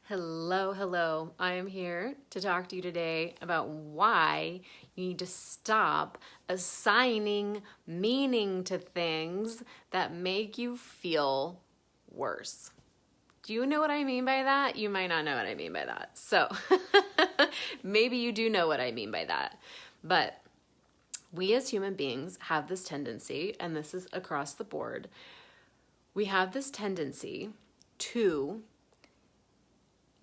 Hello, hello. I am here to talk to you today about why you need to stop assigning meaning to things that make you feel worse. Do you know what I mean by that? You might not know what I mean by that. So maybe you do know what I mean by that. But we as human beings have this tendency, and this is across the board, we have this tendency to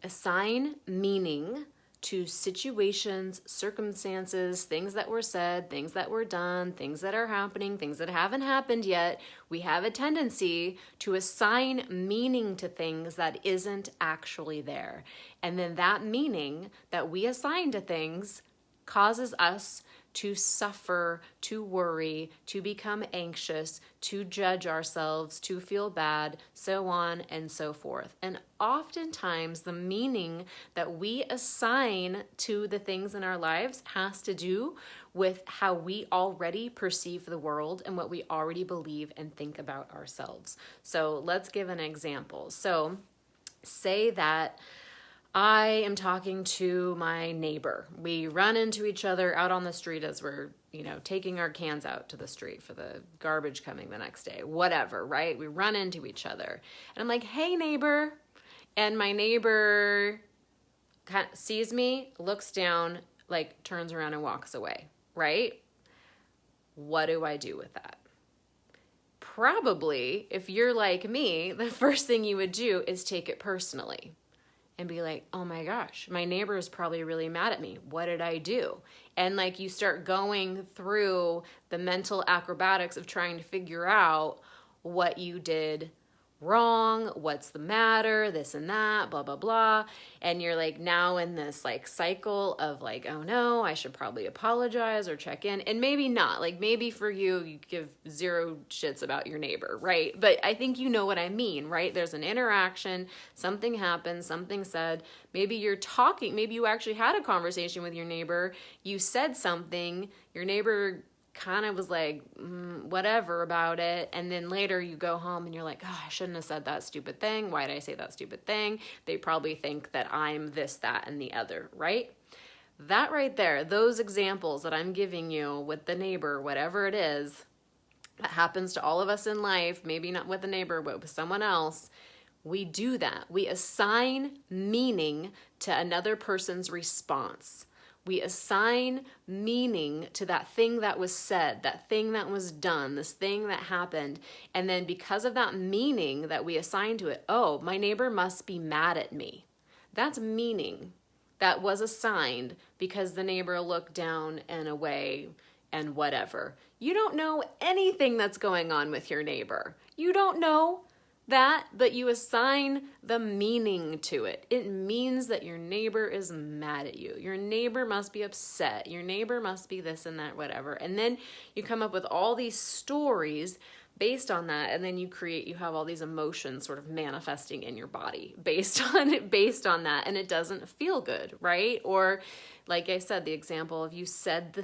assign meaning to situations, circumstances, things that were said, things that were done, things that are happening, things that haven't happened yet. We have a tendency to assign meaning to things that isn't actually there. And then that meaning that we assign to things causes us to suffer, to worry, to become anxious, to judge ourselves, to feel bad, so on and so forth. And oftentimes the meaning that we assign to the things in our lives has to do with how we already perceive the world and what we already believe and think about ourselves. So let's give an example. So say that I am talking to my neighbor. We run into each other out on the street as we're, taking our cans out to the street for the garbage coming the next day, whatever, right? We run into each other. And I'm like, hey, neighbor. And my neighbor kind of sees me, looks down, turns around and walks away, right? What do I do with that? Probably, if you're like me, the first thing you would do is take it personally. And be like, oh my gosh, my neighbor is probably really mad at me. What did I do? And you start going through the mental acrobatics of trying to figure out what you did wrong, what's the matter, this and that, blah, blah, blah. And you're now in this cycle of oh no, I should probably apologize or check in. And maybe not, maybe for you give zero shits about your neighbor, right? But I think you know what I mean, right? There's an interaction, something happened, something said, maybe you're talking, maybe you actually had a conversation with your neighbor, you said something, your neighbor kind of was whatever about it, and then later you go home and you're like, oh, I shouldn't have said that stupid thing. Why did I say that stupid thing? They probably think that I'm this, that, and the other, right? That right there, those examples that I'm giving you with the neighbor, whatever it is, that happens to all of us in life, maybe not with the neighbor, but with someone else, we do that. We assign meaning to another person's response. We assign meaning to that thing that was said, that thing that was done, this thing that happened. And then because of that meaning that we assign to it, oh, my neighbor must be mad at me. That's meaning that was assigned because the neighbor looked down and away and whatever. You don't know anything that's going on with your neighbor. You don't know that, but you assign the meaning to it. It means that your neighbor is mad at you. Your neighbor must be upset. Your neighbor must be this and that, whatever. And then you come up with all these stories based on that, and then you have all these emotions sort of manifesting in your body based on that, and it doesn't feel good, right? Or like I said, the example of you said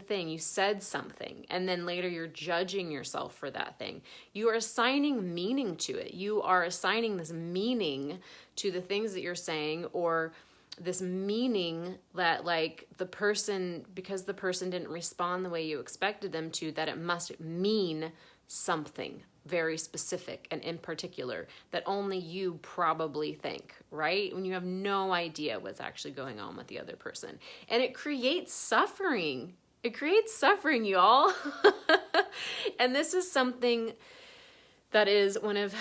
something, and then later you're judging yourself for that thing. You are assigning meaning to it. You are assigning this meaning to the things that you're saying, or this meaning that because the person didn't respond the way you expected them to, that it must mean something very specific and in particular that only you probably think, right? When you have no idea what's actually going on with the other person. And it creates suffering. It creates suffering, y'all. And this is something that is one of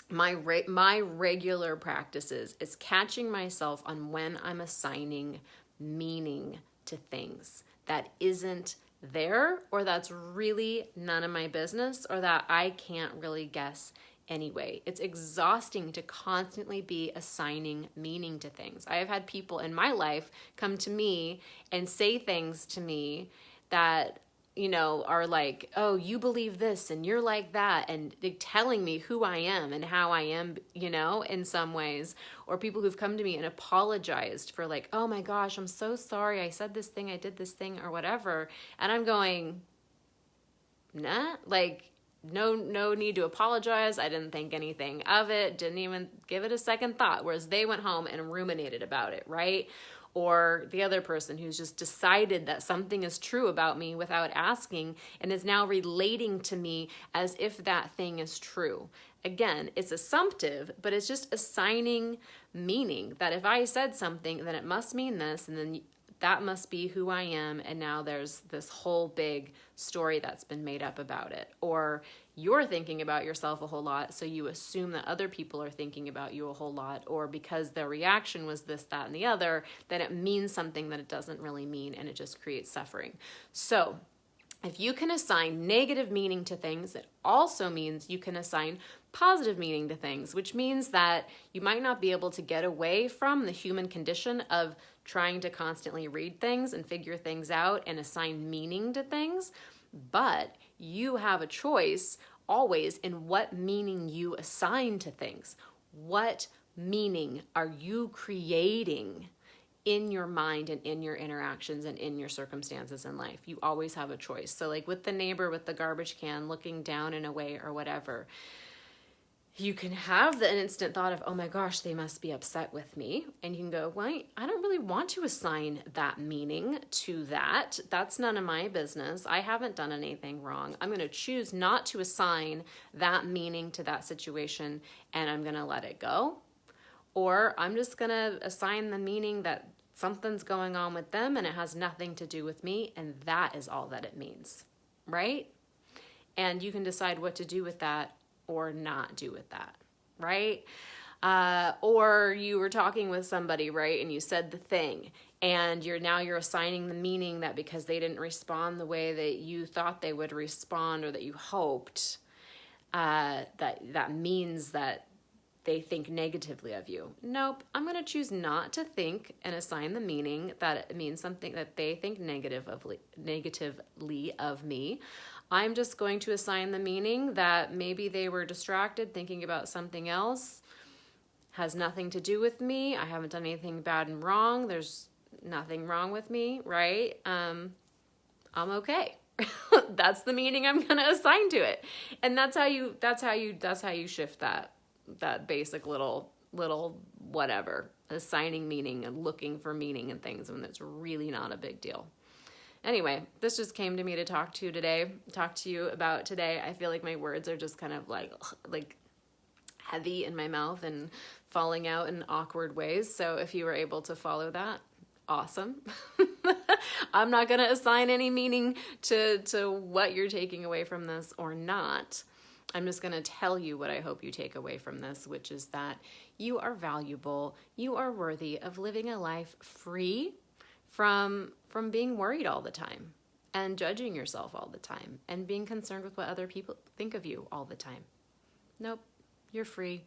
my regular practices, is catching myself on when I'm assigning meaning to things that isn't there, or that's really none of my business, or that I can't really guess anyway. It's exhausting to constantly be assigning meaning to things. I have had people in my life come to me and say things to me that are like, oh, you believe this and you're like that, and telling me who I am and how I am, in some ways. Or people who've come to me and apologized for oh my gosh, I'm so sorry, I said this thing, I did this thing, or whatever. And I'm going, nah, no need to apologize. I didn't think anything of it, didn't even give it a second thought, whereas they went home and ruminated about it, right? Or the other person who's just decided that something is true about me without asking and is now relating to me as if that thing is true. Again, it's assumptive, but it's just assigning meaning that if I said something, then it must mean this, and then that must be who I am, and now there's this whole big story that's been made up about it. Or you're thinking about yourself a whole lot, so you assume that other people are thinking about you a whole lot, or because their reaction was this, that, and the other, then it means something that it doesn't really mean, and it just creates suffering. So if you can assign negative meaning to things, it also means you can assign positive meaning to things, which means that you might not be able to get away from the human condition of trying to constantly read things and figure things out and assign meaning to things, but you have a choice always in what meaning you assign to things. What meaning are you creating in your mind and in your interactions and in your circumstances in life? You always have a choice. So like with the neighbor with the garbage can looking down in a way or whatever, you can have the instant thought of, oh my gosh, they must be upset with me. And you can go, well, I don't really want to assign that meaning to that. That's none of my business. I haven't done anything wrong. I'm going to choose not to assign that meaning to that situation, and I'm going to let it go. Or I'm just going to assign the meaning that something's going on with them and it has nothing to do with me, and that is all that it means, right? And you can decide what to do with that or not do with that, right? Or you were talking with somebody, right, and you said the thing, and you're assigning the meaning that because they didn't respond the way that you thought they would respond or that you hoped, that means that they think negatively of you. Nope, I'm going to choose not to think and assign the meaning that it means something that they think negatively of me. I'm just going to assign the meaning that maybe they were distracted thinking about something else, has nothing to do with me. I haven't done anything bad and wrong. There's nothing wrong with me, right? I'm okay. That's the meaning I'm going to assign to it. And that's how you shift that basic little whatever, assigning meaning and looking for meaning in things when it's really not a big deal. Anyway, this just came to me to talk to you about today. I feel like my words are just kind of like heavy in my mouth and falling out in awkward ways. So if you were able to follow that, awesome. I'm not going to assign any meaning to what you're taking away from this or not. I'm just going to tell you what I hope you take away from this, which is that you are valuable. You are worthy of living a life free from being worried all the time and judging yourself all the time and being concerned with what other people think of you all the time. Nope, you're free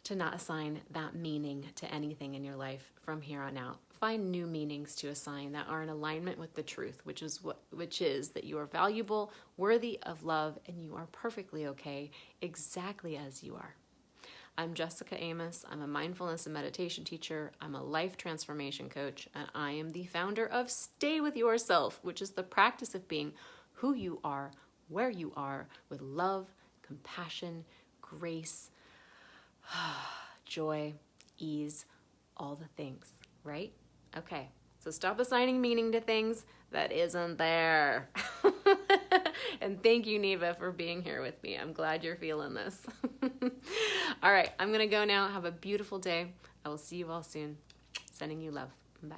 to not assign that meaning to anything in your life from here on out. Find new meanings to assign that are in alignment with the truth, which is that you are valuable, worthy of love, and you are perfectly okay exactly as you are. I'm Jessica Amos. I'm a mindfulness and meditation teacher. I'm a life transformation coach, and I am the founder of Stay With Yourself, which is the practice of being who you are, where you are, with love, compassion, grace, joy, ease, all the things, right? Okay, so stop assigning meaning to things that isn't there. And thank you, Neva, for being here with me. I'm glad you're feeling this. All right, I'm going to go now. Have a beautiful day. I will see you all soon. Sending you love. Bye.